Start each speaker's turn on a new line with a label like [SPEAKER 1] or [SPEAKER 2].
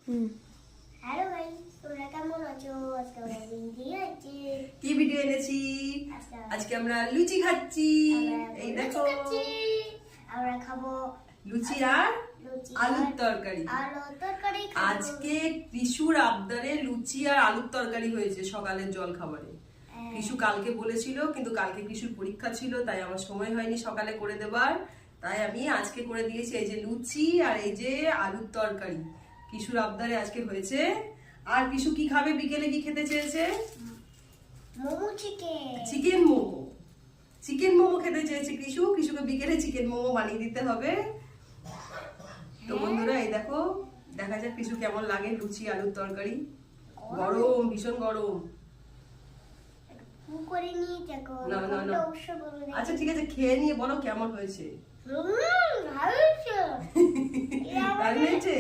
[SPEAKER 1] Hello guys, তোমরা কেমন আছো? আজকে আমরা ভিডিও আছে।
[SPEAKER 2] কি ভিডিও এনেছি? আজকে আমরা লুচি খাচ্ছি। এই দেখো,
[SPEAKER 1] আমরা খাবো
[SPEAKER 2] লুচি আর আলুর তরকারি। আজকে কৃষুর আবদারে লুচি আর আলুর তরকারি হয়েছে সকালের জল খাবারে। কৃষু কালকে বলেছিল, কিন্তু কালকে কৃষুর পরীক্ষা ছিল, তাই আমার সময় হয়নি সকালে করে দেবার। তাই আমি আজকে করে দিয়েছি এই যে লুচি আর এই যে আলুর তরকারি। কৃষুর আবদারে আজকে হয়েছে। আর কৃষু কি খাবে? বিকেলে কি খেতে চেয়েছে? চিকেন মোমো। চিকেন মোমো খেতে চেয়েছে কৃষু। কৃষুকে বিকেলে চিকেন মোমো বানিয়ে দিতে হবে। তো বন্ধুরা, এই দেখো, দেখা যাক কৃষু কেমন লাগে লুচি আলুর তরকারি। গরম, ভীষণ গরম। না না না, আচ্ছা ঠিক আছে, খেয়ে নিয়ে বলো কেমন হয়েছে। ভালো হয়েছে।